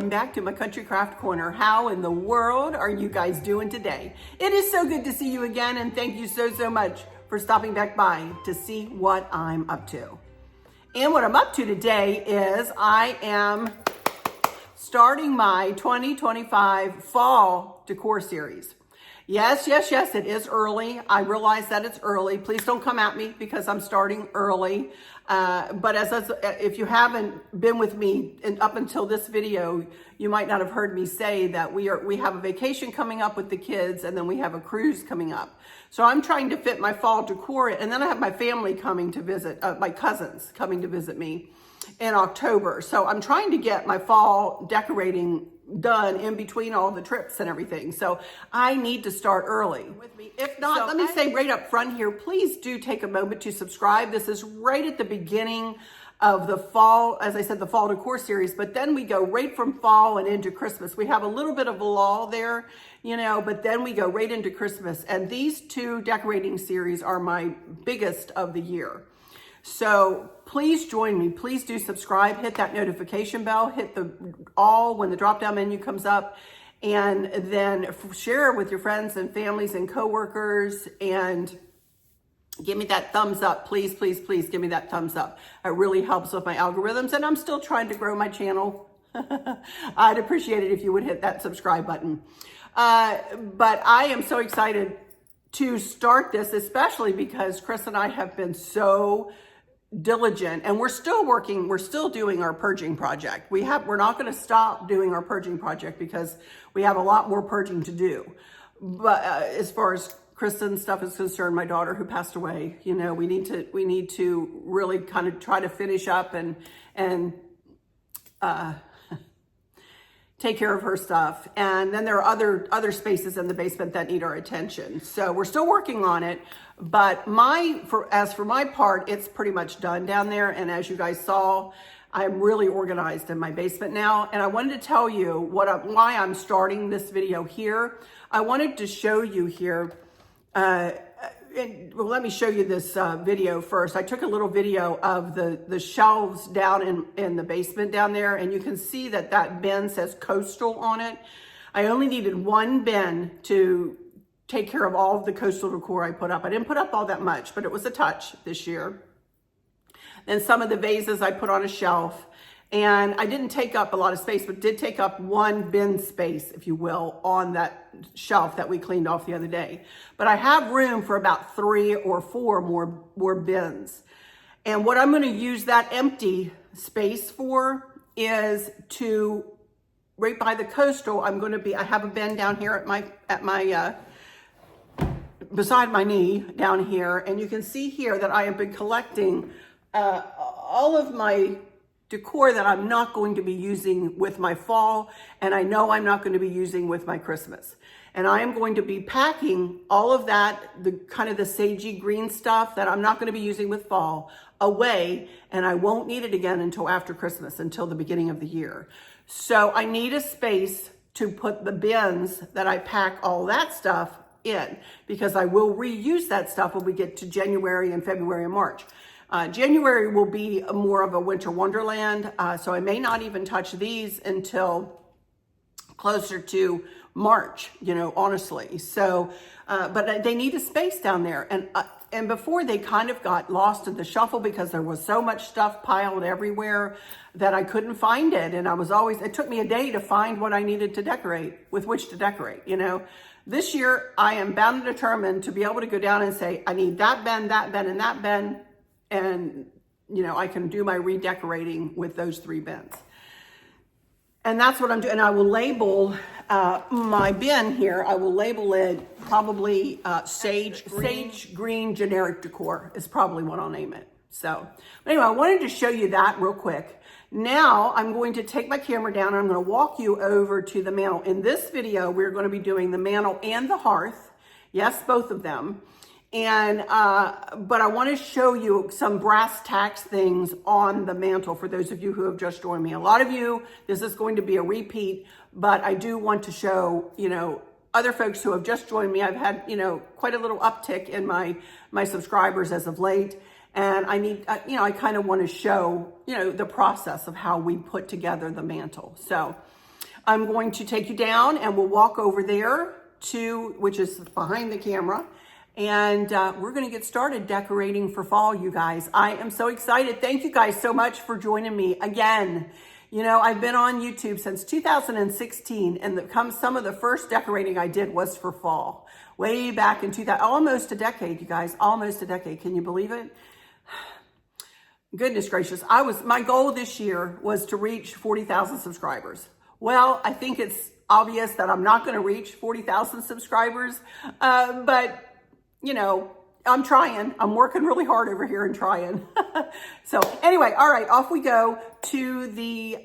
welcome back to my Country Craft Corner. How in the world are you guys doing today? It is so good to see you again, and thank you so much for stopping back by to see what I'm up to. And what I'm up to today is I am starting my 2025 fall decor series. Yes, it is early. I realize that it's early. Please don't come at me because I'm starting early. But if you haven't been with me up until this video, you might not have heard me say that we have a vacation coming up with the kids, and then we have a cruise coming up. So I'm trying to fit my fall decor, and then I have my family coming to visit, my cousins coming to visit me in October. So I'm trying to get my fall decorating done in between all the trips and everything. So I need to start early. With me. If not, let me say right up front here, please do take a moment to subscribe. This is right at the beginning of the fall, as I said, the fall decor series, but then we go right from fall and into Christmas. We have a little bit of a lull there, but then we go right into Christmas. And these two decorating series are my biggest of the year. So please join me. Please do subscribe, hit that notification bell, hit the all when the drop down menu comes up, and then share it with your friends and families and coworkers, and give me that thumbs up. Please give me that thumbs up. It really helps with my algorithms, and I'm still trying to grow my channel. I'd appreciate it if you would hit that subscribe button. But I am so excited to start this, especially because Chris and I have been so diligent, and we're still working, we're still doing our purging project. We're not going to stop doing our purging project because we have a lot more purging to do. But as far as Kristen's stuff is concerned, my daughter who passed away, we need to really kind of try to finish up and take care of her stuff. And then there are other spaces in the basement that need our attention. So we're still working on it. But as for my part, it's pretty much done down there. And as you guys saw, I'm really organized in my basement now. And I wanted to tell you why I'm starting this video here. I wanted to show you here, let me show you this video first. I took a little video of the shelves down in the basement down there, and you can see that bin says Coastal on it. I only needed one bin to take care of all of the coastal decor I put up. I didn't put up all that much, but it was a touch this year. Then some of the vases I put on a shelf, and I didn't take up a lot of space, but did take up one bin space, if you will, on that shelf that we cleaned off the other day. But I have room for about 3 or 4 more bins. And what I'm going to use that empty space for is to, right by the coastal, I have a bin down here at my beside my knee down here, and you can see here that I have been collecting all of my decor that I'm not going to be using with my fall, and I know I'm not going to be using with my Christmas. And I am going to be packing all of that, the kind of the sagey green stuff that I'm not going to be using with fall, away, and I won't need it again until after Christmas, until the beginning of the year. So I need a space to put the bins that I pack all that stuff in, because I will reuse that stuff when we get to January and February and March. January will be more of a winter wonderland, so I may not even touch these until closer to March, honestly. So, but they need a space down there. And before, they kind of got lost in the shuffle because there was so much stuff piled everywhere that I couldn't find it. And it took me a day to find what I needed to decorate, with which to decorate, This year, I am bound and determined to be able to go down and say, I need that bin, and that bin. And, I can do my redecorating with those 3 bins. And that's what I'm doing. And I will label my bin here. I will label it probably sage green generic decor is probably what I'll name it. So anyway, I wanted to show you that real quick. Now I'm going to take my camera down and I'm going to walk you over to the mantle. In this video, we're going to be doing the mantle and the hearth. Yes, both of them. And, but I want to show you some brass tacks things on the mantle for those of you who have just joined me. A lot of you, this is going to be a repeat, but I do want to show, other folks who have just joined me. I've had, quite a little uptick in my subscribers as of late. And I need, I kind of want to show, the process of how we put together the mantle. So I'm going to take you down and we'll walk over there to, which is behind the camera. And we're gonna get started decorating for fall, you guys. I am so excited. Thank you guys so much for joining me again. You know, I've been on YouTube since 2016, and some of the first decorating I did was for fall. Way back in 2000, almost a decade, you guys, almost a decade. Can you believe it? Goodness gracious. My goal this year was to reach 40,000 subscribers. Well, I think it's obvious that I'm not gonna reach 40,000 subscribers, but you know, I'm trying. I'm working really hard over here and trying. So anyway, all right, off we go to the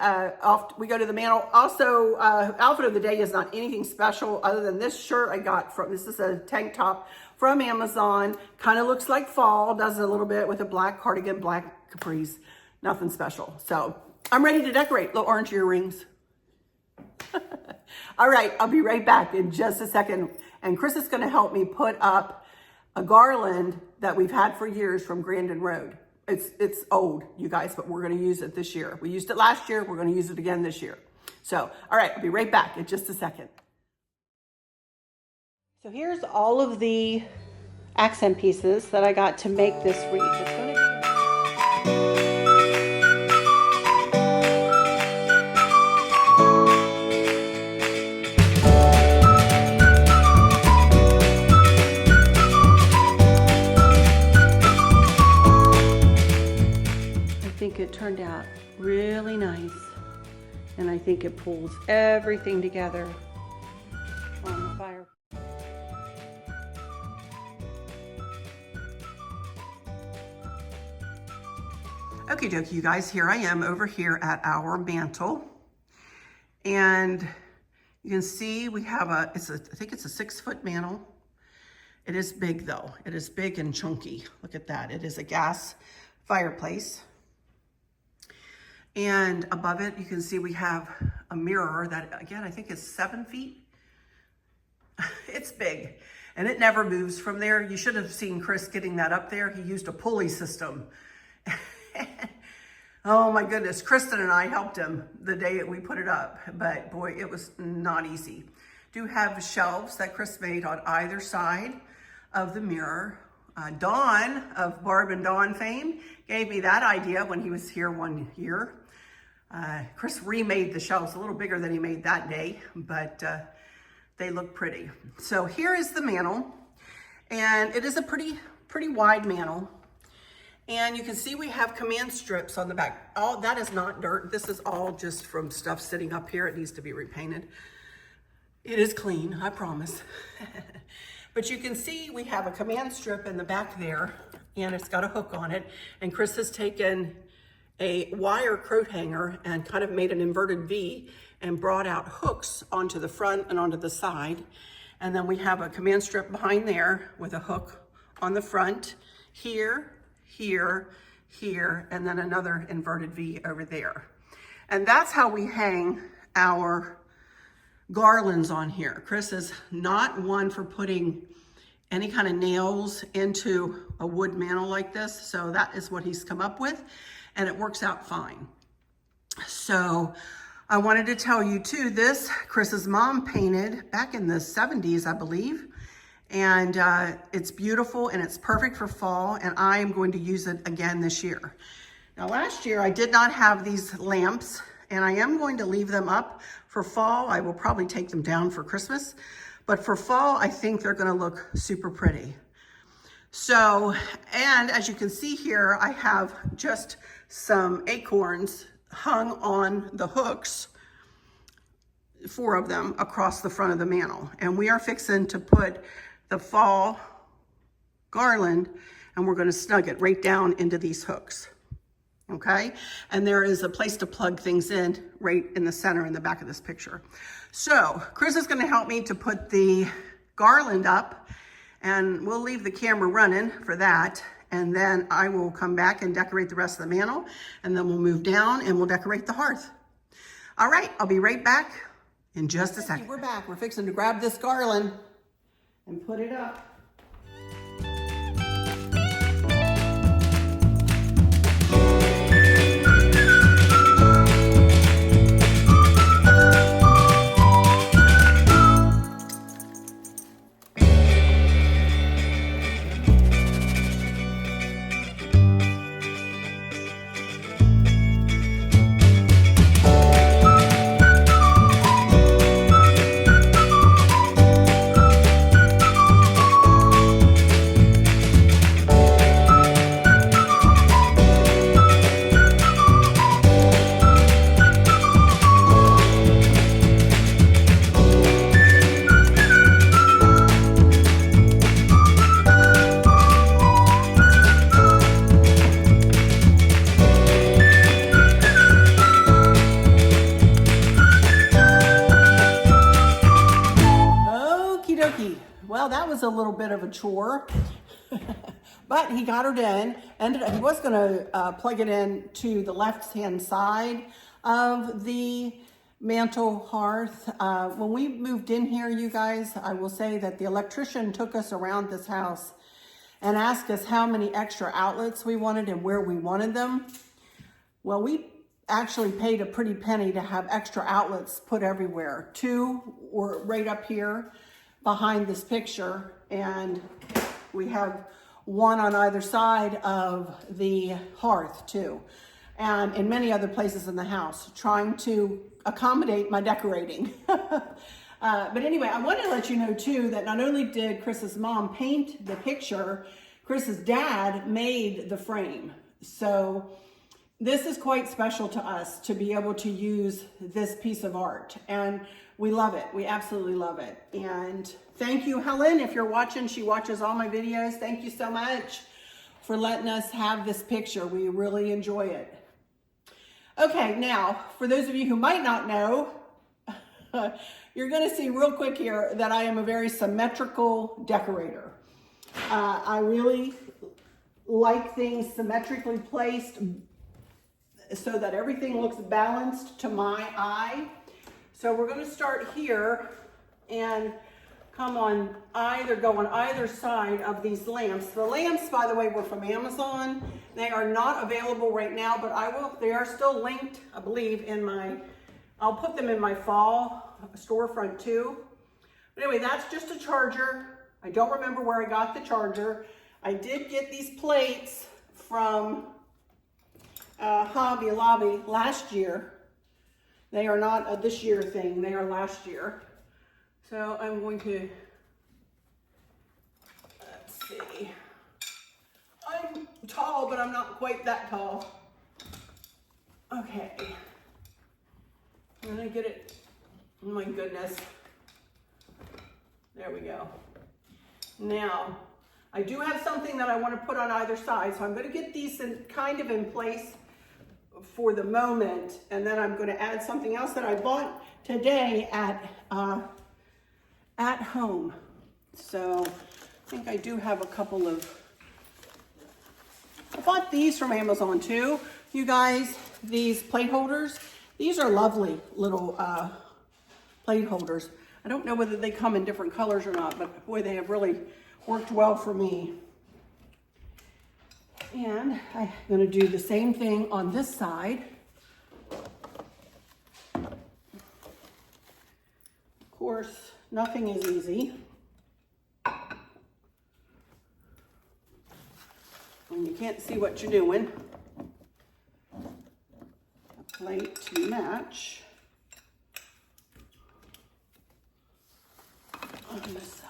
mantle. Also, outfit of the day is not anything special other than this shirt I got from, this is a tank top from Amazon. Kind of looks like fall, does a little bit with a black cardigan, black capris. Nothing special. So I'm ready to decorate. Little orange earrings. All right, I'll be right back in just a second. And Chris is gonna help me put up a garland that we've had for years from Grandin Road. It's old, you guys, but we're gonna use it this year. We used it last year, we're gonna use it again this year. So, all right, I'll be right back in just a second. So here's all of the accent pieces that I got to make this wreath. It's gonna be it turned out really nice, and I think it pulls everything together on the fire. Okie dokie, you guys, here I am over here at our mantle, and you can see we have I think it's a 6-foot mantle. It is big though. It is big and chunky. Look at that. It is a gas fireplace. And above it, you can see we have a mirror that, again, I think is 7 feet. It's big, and it never moves from there. You should have seen Chris getting that up there. He used a pulley system. Oh my goodness, Kristen and I helped him the day that we put it up, but boy, it was not easy. Do have shelves that Chris made on either side of the mirror. Dawn of Barb and Dawn fame gave me that idea when he was here one year. Chris remade the shelves a little bigger than he made that day, but they look pretty. So here is the mantle, and it is a pretty wide mantle. And you can see we have command strips on the back. All that is not dirt. This is all just from stuff sitting up here. It needs to be repainted. It is clean, I promise. But you can see we have a command strip in the back there, and it's got a hook on it. And Chris has taken a wire coat hanger and kind of made an inverted V and brought out hooks onto the front and onto the side. And then we have a command strip behind there with a hook on the front, here, here, here, and then another inverted V over there. And that's how we hang our garlands on here. Chris is not one for putting any kind of nails into a wood mantle like this, so that is what he's come up with, and it works out fine. So I wanted to tell you too, this Chris's mom painted back in the 70s, I believe, and it's beautiful and it's perfect for fall, and I am going to use it again this year. Now last year I did not have these lamps, and I am going to leave them up for fall. I will probably take them down for Christmas, but for fall, I think they're gonna look super pretty. So, and as you can see here, I have just some acorns hung on the hooks, 4 of them across the front of the mantle. And we are fixing to put the fall garland, and we're gonna snug it right down into these hooks. Okay, and there is a place to plug things in right in the center in the back of this picture. So Chris is going to help me to put the garland up, and we'll leave the camera running for that, and then I will come back and decorate the rest of the mantle, and then we'll move down and we'll decorate the hearth. All right, I'll be right back in just a second. We're back. We're fixing to grab this garland and put it up. was a little bit of a chore, but he got her done. He was gonna plug it in to the left-hand side of the mantle hearth. When we moved in here, you guys, I will say that the electrician took us around this house and asked us how many extra outlets we wanted and where we wanted them. Well, we actually paid a pretty penny to have extra outlets put everywhere. 2 were right up here behind this picture, and we have 1 on either side of the hearth too, and in many other places in the house, trying to accommodate my decorating. But anyway, I wanted to let you know too that not only did Chris's mom paint the picture, Chris's dad made the frame. So this is quite special to us to be able to use this piece of art, and we love it. We absolutely love it. And thank you, Helen, if you're watching. She watches all my videos. Thank you so much for letting us have this picture. We really enjoy it. Okay, now, for those of you who might not know, you're gonna see real quick here that I am a very symmetrical decorator. I really like things symmetrically placed so that everything looks balanced to my eye. So we're gonna start here and go on either side of these lamps. The lamps, by the way, were from Amazon. They are not available right now, but they are still linked, I believe, I'll put them in my fall storefront too. But anyway, that's just a charger. I don't remember where I got the charger. I did get these plates from Hobby Lobby last year. They are not a this year thing, they are last year. So I'm going to, let's see. I'm tall, but I'm not quite that tall. Okay. I'm gonna get it, oh my goodness. There we go. Now, I do have something that I want to put on either side, so I'm going to get these kind of in place for the moment, and then I'm going to add something else that I bought today at home. So I think I do have a couple of, I bought these from Amazon too, you guys, these plate holders. These are lovely little plate holders. I don't know whether they come in different colors or not, but boy, they have really worked well for me. And I'm gonna do the same thing on this side. Of course, nothing is easy. When you can't see what you're doing. A plate to match on this side.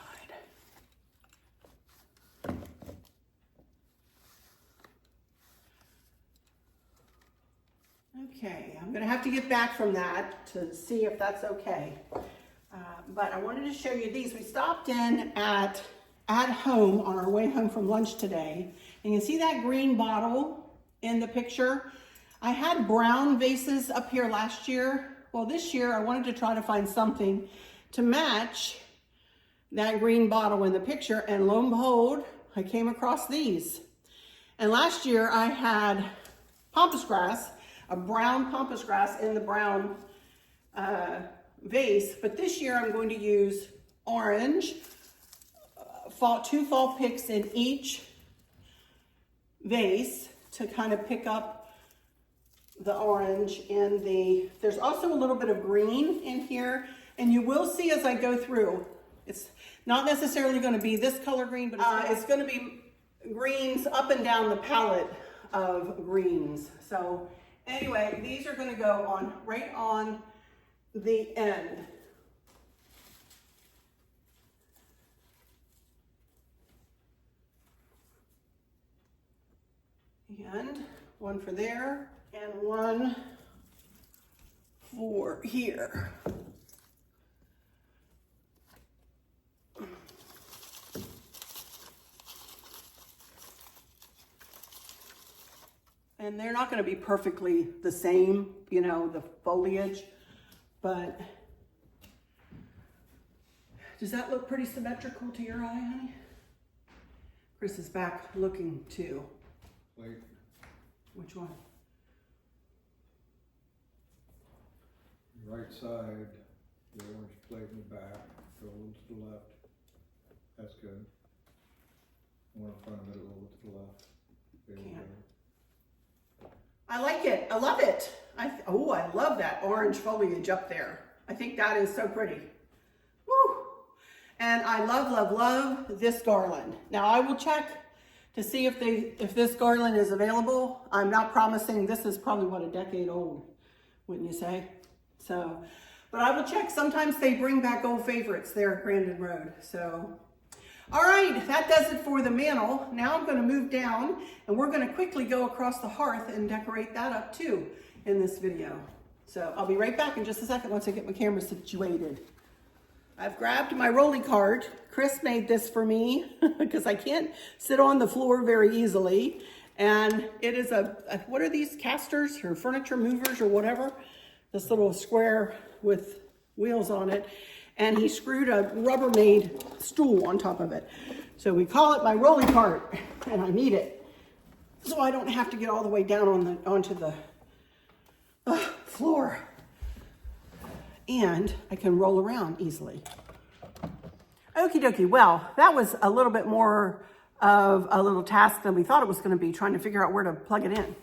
Okay, I'm gonna have to get back from that to see if that's okay. But I wanted to show you these. We stopped in at home on our way home from lunch today. And you see that green bottle in the picture? I had brown vases up here last year. Well, this year I wanted to try to find something to match that green bottle in the picture, and lo and behold, I came across these. And last year I had pampas grass, a brown pampas grass in the brown vase, but this year I'm going to use orange, 2 fall picks in each vase to kind of pick up the orange and there's also a little bit of green in here, and you will see as I go through, it's not necessarily going to be this color green, but it's going to be greens up and down the palette of greens. So anyway, these are going to go on right on the end. And one for there and one for here. And they're not going to be perfectly the same, you know, the foliage, but Does that look pretty symmetrical to your eye, honey? Chris is back looking too. Wait. Which one? Right side, the orange plate in the back, go a little to the left. That's good. More in front of it, a little to the left. I like it. I love it. I love that orange foliage up there. I think that is so pretty. Woo! And I love, love, love this garland. Now I will check to see if this garland is available. I'm not promising. This is probably, what, a decade old, wouldn't you say? So, but I will check. Sometimes they bring back old favorites there at Grandin Road. So, all right, that does it for the mantle. Now I'm going to move down and we're going to quickly go across the hearth and decorate that up too in this video. So I'll be right back in just a second once I get my camera situated. I've grabbed my rolly cart. Chris made this for me because I can't sit on the floor very easily. And it is what are these, casters or furniture movers or whatever? This little square with wheels on it. And he screwed a Rubbermaid stool on top of it. So we call it my rolly cart, and I need it. So I don't have to get all the way down onto the floor. And I can roll around easily. Okie dokie, well, that was a little bit more of a little task than we thought it was gonna be, trying to figure out where to plug it in.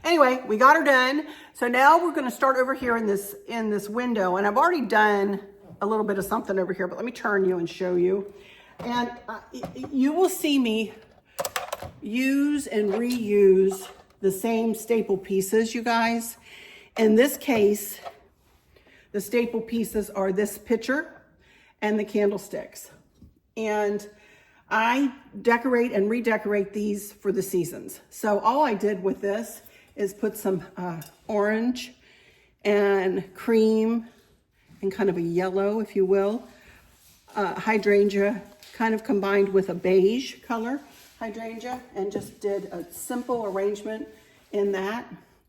Anyway, we got her done. So now we're gonna start over here in this window, and I've already done a little bit of something over here, but let me turn you and show you. And you will see me use and reuse the same staple pieces, you guys. In this case, the staple pieces are this pitcher and the candlesticks. And I decorate and redecorate these for the seasons. So all I did with this is put some orange and cream and kind of a yellow, if you will, hydrangea, kind of combined with a beige color hydrangea, and just did a simple arrangement in that.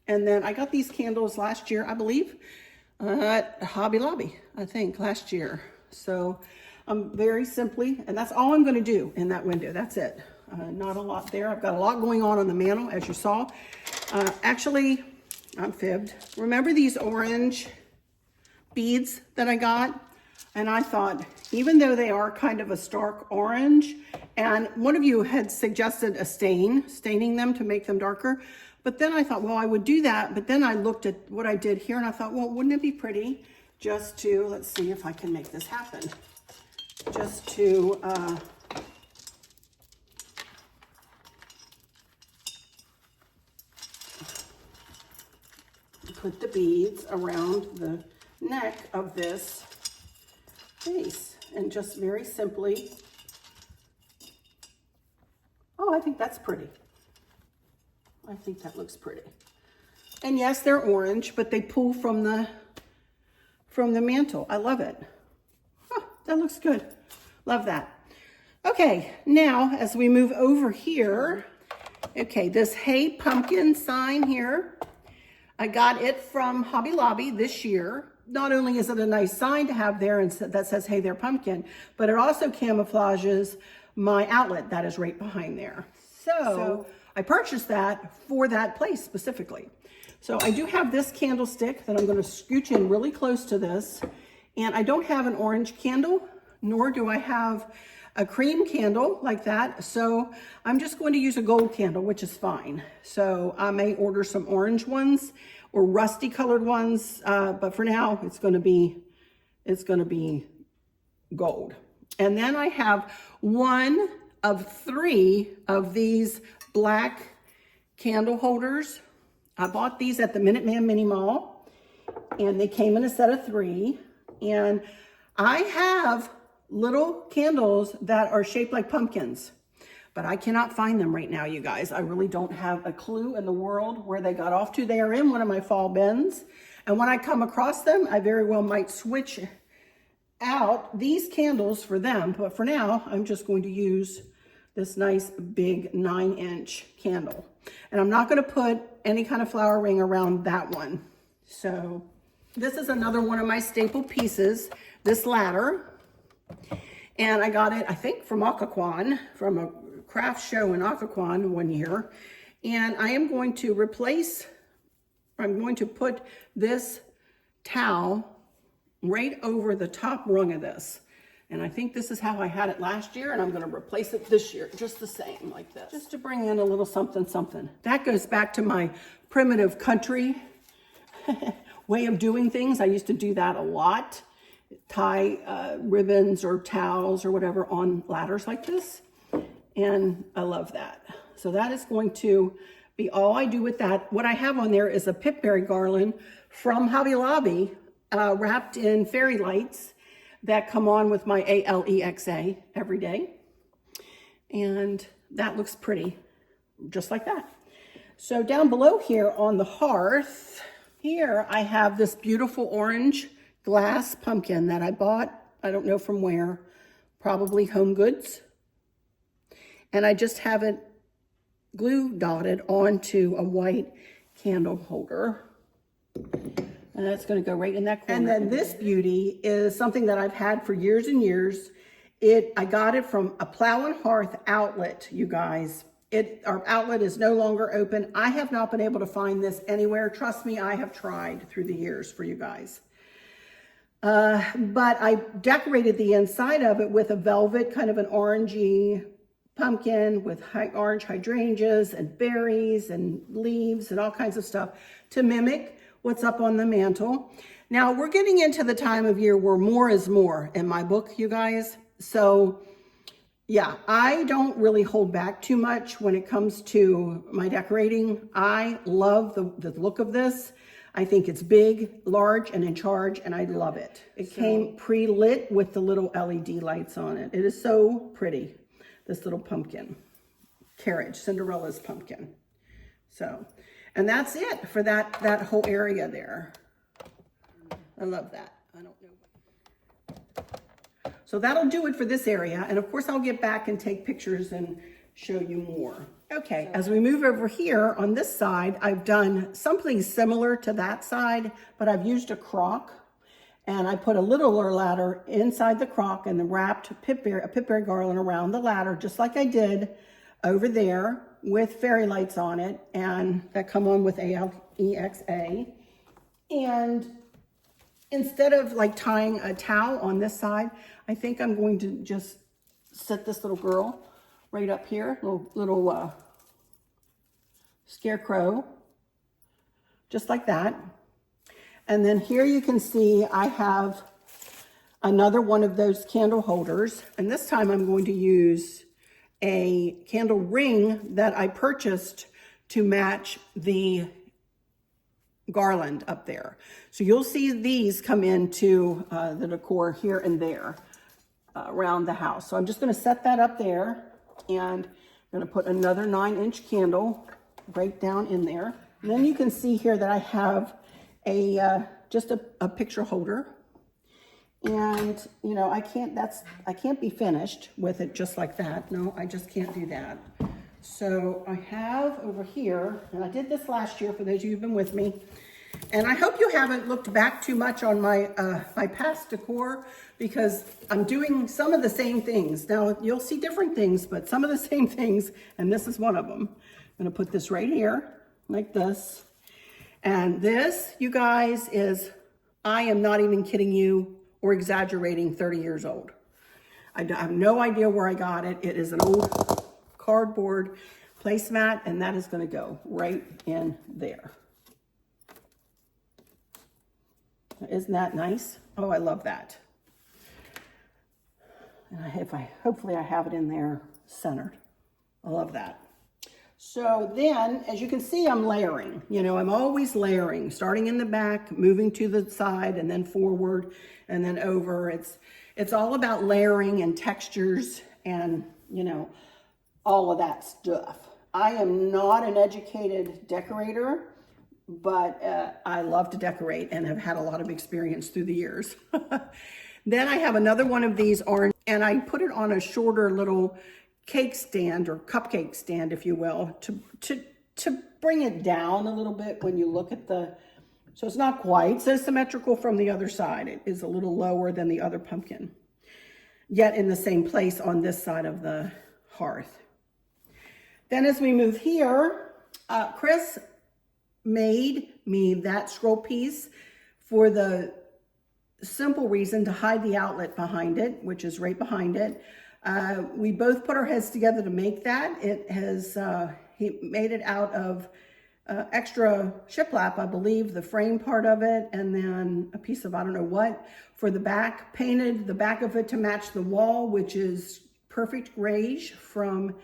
And then I got these candles last year, I believe, at Hobby Lobby, I think, last year. So very simply, and that's all I'm going to do in that window. That's it. Not a lot there. I've got a lot going on the mantle, as you saw. Actually, I'm fibbed. Remember these orange beads that I got? And I thought, even though they are kind of a stark orange, and one of you had suggested staining them to make them darker, but then I thought, well, I would do that, but then I looked at what I did here and I thought, well, wouldn't it be pretty just to, let's see if I can make this happen, just to put the beads around the neck of this vase, and just very simply, oh, I think that's pretty. I think that looks pretty. And yes, they're orange, but they pull from the mantle. I love it. Oh, that looks good. Love that. Okay, now as we move over here, okay, this Hey Pumpkin sign here, I got it from Hobby Lobby this year. Not only is it a nice sign to have there and that says, hey there, pumpkin, but it also camouflages my outlet that is right behind there. So I purchased that for that place specifically. So I do have this candlestick that I'm going to scooch in really close to this. And I don't have an orange candle, nor do I have a cream candle like that. So I'm just going to use a gold candle, which is fine. So I may order some orange ones or rusty colored ones, but for now it's going to be gold. And then I have one of 3 of these black candle holders. I bought these at the Minuteman Mini Mall, and they came in a set of 3. And I have little candles that are shaped like pumpkins, but I cannot find them right now, you guys. I really don't have a clue in the world where they got off to. They are in one of my fall bins, and when I come across them, I very well might switch out these candles for them. But for now, I'm just going to use this nice big 9-inch candle. And I'm not going to put any kind of flower ring around that one. So this is another one of my staple pieces, this ladder. And I got it, I think, from Occoquan, from a craft show in Occoquan one year. And I am going to I'm going to put this towel right over the top rung of this. And I think this is how I had it last year, and I'm gonna replace it this year, just the same, like this. Just to bring in a little something, something. That goes back to my primitive country way of doing things. I used to do that a lot. Tie ribbons or towels or whatever on ladders like this. And I love that. So that is going to be all I do with that. What I have on there is a pipberry garland from Hobby Lobby, wrapped in fairy lights that come on with my Alexa every day. And that looks pretty, just like that. So down below here on the hearth, here I have this beautiful orange glass pumpkin that I bought, I don't know from where, probably Home Goods. And I just have it glue dotted onto a white candle holder. And that's gonna go right in that corner. And then this beauty is something that I've had for years and years. I got it from a Plow and Hearth outlet, you guys. Our outlet is no longer open. I have not been able to find this anywhere. Trust me, I have tried through the years for you guys. But I decorated the inside of it with a velvet, kind of an orangey pumpkin with orange hydrangeas and berries and leaves and all kinds of stuff to mimic what's up on the mantle. Now we're getting into the time of year where more is more in my book, you guys. So yeah, I don't really hold back too much when it comes to my decorating. I love the look of this. I think it's big, large, and in charge, and I love it. It came pre-lit with the little LED lights on it. It is so pretty, this little pumpkin. Carriage, Cinderella's pumpkin. So, and that's it for that whole area there. I love that. I don't know. So that'll do it for this area. And of course, I'll get back and take pictures and show you more. Okay, as we move over here on this side, I've done something similar to that side, but I've used a crock. And I put a littler ladder inside the crock and then wrapped a pipberry garland around the ladder, just like I did over there with fairy lights on it, and that come on with Alexa. And instead of like tying a towel on this side, I think I'm going to just set this little girl right up here, little scarecrow, just like that. And then here you can see I have another one of those candle holders. And this time I'm going to use a candle ring that I purchased to match the garland up there. So you'll see these come into the decor here and there around the house. So I'm just gonna set that up there, and I'm gonna put another 9-inch candle right down in there. And then you can see here that I have just a picture holder, and you know, I can't be finished with it just like that. No, I just can't do that. So I have over here, and I did this last year for those of you who've been with me, and I hope you haven't looked back too much on my my past decor, because I'm doing some of the same things. Now you'll see different things, but some of the same things, and this is one of them. I'm gonna put this right here like this. And this, you guys, is, I am not even kidding you or exaggerating, 30 years old. I have no idea where I got it. It is an old cardboard placemat, and that is gonna go right in there. Isn't that nice? Oh, I love that. And hopefully I have it in there centered. I love that. So then, as you can see, I'm layering. You know, I'm always layering, starting in the back, moving to the side, and then forward, and then over. It's all about layering and textures and, you know, all of that stuff. I am not an educated decorator, but I love to decorate and have had a lot of experience through the years. Then I have another one of these orange, and I put it on a shorter little cake stand, or cupcake stand, if you will, to bring it down a little bit when you look at so it's not quite so symmetrical from the other side. It is a little lower than the other pumpkin. yet in the same place on this side of the hearth. Then as we move here, Chris made me that scroll piece for the simple reason to hide the outlet behind it, which is right behind it. We both put our heads together to make that. It has, he made it out of extra shiplap, I believe, the frame part of it, and then a piece of I don't know what for the back. Painted the back of it to match the wall, which is perfect grayish from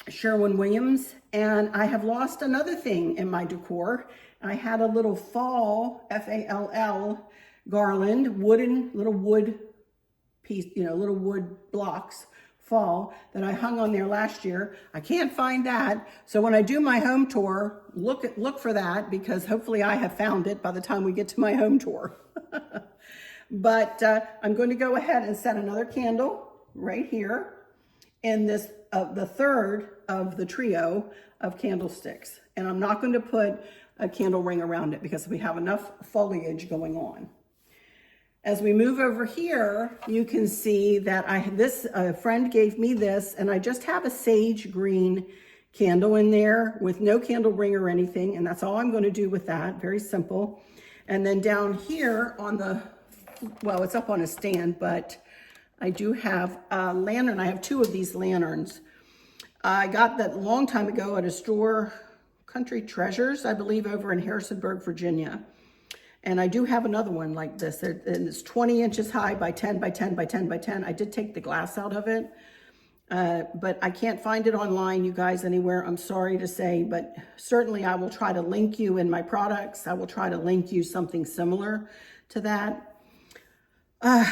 Sherwin-Williams. And I have lost another thing in my decor. I had a little fall, F-A-L-L, garland, little wood piece, you know, little wood blocks, fall, that I hung on there last year. I can't find that. So when I do my home tour, look for that, because hopefully I have found it by the time we get to my home tour. But I'm going to go ahead and set another candle right here in this, the third of the trio of candlesticks. And I'm not going to put a candle ring around it because we have enough foliage going on. As we move over here, you can see that a friend gave me this, and I just have a sage green candle in there with no candle ring or anything, and that's all I'm going to do with that. Very simple. And then down here on the, well, it's up on a stand, but I do have a lantern. I have two of these lanterns. I got that a long time ago at a store, Country Treasures, I believe, over in Harrisonburg, Virginia. And I do have another one like this, and it's 20 inches high by 10 by 10 by 10 by 10. I did take the glass out of it, but I can't find it online, you guys, anywhere. I'm sorry to say, but certainly I will try to link you in my products. I will try to link you something similar to that.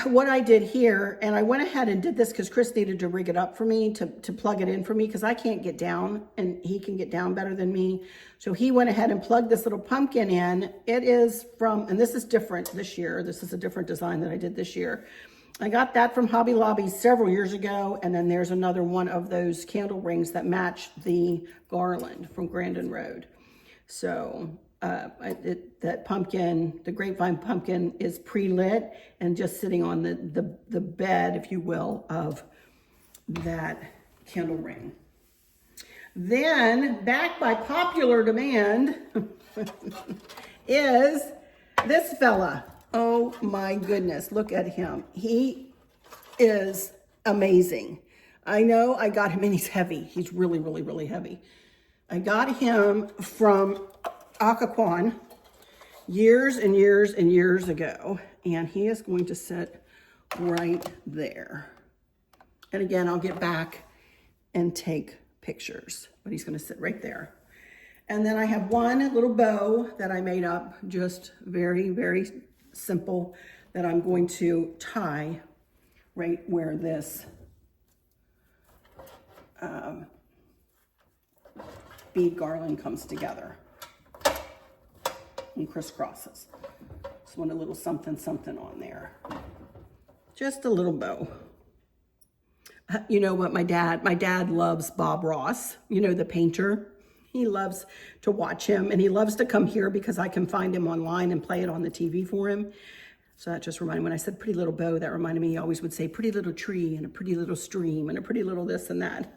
What I did here, and I went ahead and did this because Chris needed to rig it up for me, to plug it in for me, because I can't get down and he can get down better than me. So he went ahead and plugged this little pumpkin in. It is from, and this is different this year. This is a different design that I did this year. I got that from Hobby Lobby several years ago. And then there's another one of those candle rings that match the garland from Grandin Road. So that pumpkin, the grapevine pumpkin, is pre-lit and just sitting on the bed, if you will, of that candle ring. Then, back by popular demand, is this fella. Oh my goodness, look at him. He is amazing. I know I got him, and he's heavy. He's really, really, really heavy. I got him from Occoquan years and years and years ago, and he is going to sit right there. And again, I'll get back and take pictures, but he's going to sit right there. And then I have one little bow that I made up, just very, very simple, that I'm going to tie right where this bead garland comes together and crisscrosses. Just want a little something, something on there. Just a little bow. You know what, my dad loves Bob Ross, you know, the painter. He loves to watch him, and he loves to come here because I can find him online and play it on the TV for him. So that just reminded me, when I said pretty little bow, that reminded me he always would say pretty little tree and a pretty little stream and a pretty little this and that.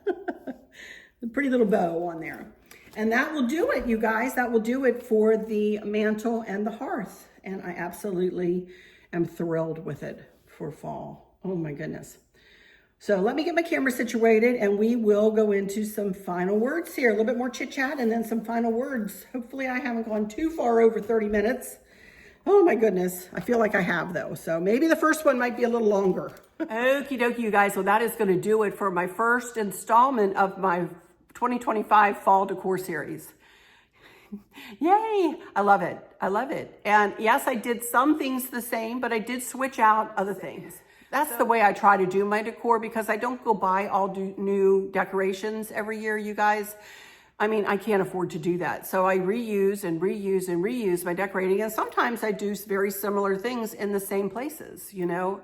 A pretty little bow on there. And that will do it, you guys. That will do it for the mantle and the hearth. And I absolutely am thrilled with it for fall. Oh my goodness. So let me get my camera situated, and we will go into some final words here. A little bit more chit chat and then some final words. Hopefully I haven't gone too far over 30 minutes. Oh my goodness. I feel like I have, though. So maybe the first one might be a little longer. Okie dokie, you guys. So that is going to do it for my first installment of my 2025 fall decor series. Yay! I love it. I love it. And yes, I did some things the same, but I did switch out other things. That's the way I try to do my decor, because I don't go buy all new decorations every year, you guys. I mean, I can't afford to do that. So I reuse and reuse and reuse my decorating. And sometimes I do very similar things in the same places, you know.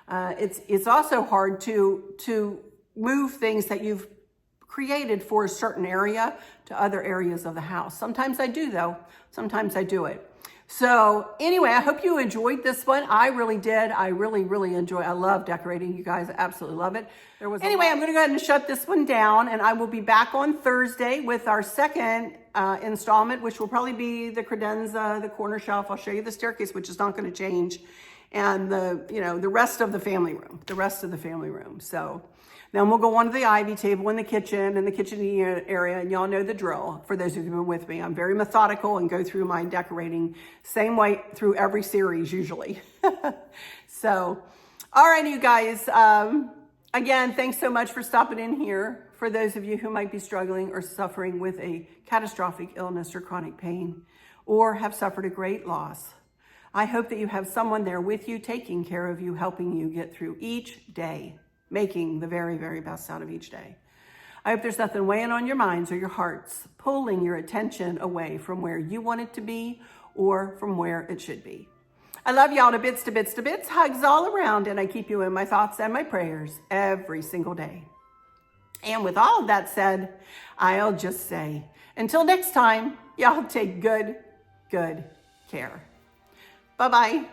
It's also hard to move things that you've created for a certain area to other areas of the house. Sometimes I do, though. Sometimes I do it. So anyway, I hope you enjoyed this one. I really did. I really I love decorating. You guys absolutely love it. Anyway, I'm going to go ahead and shut this one down, and I will be back on Thursday with our second installment, which will probably be the credenza, the corner shelf. I'll show you the staircase, which is not going to change, and the rest of the family room. So then we'll go on to the ivy table in the kitchen area, and y'all know the drill. For those of you who've been with me, I'm very methodical and go through my decorating same way through every series usually. So, all right, you guys. Again, thanks so much for stopping in here. For those of you who might be struggling or suffering with a catastrophic illness or chronic pain, or have suffered a great loss, I hope that you have someone there with you, taking care of you, helping you get through each day, making the very best out of each day. I hope there's nothing weighing on your minds or your hearts, pulling your attention away from where you want it to be or from where it should be. I love y'all to bits, hugs all around, and I keep you in my thoughts and my prayers every single day. And with all of that said, I'll just say, until next time, y'all take good care. Bye-bye.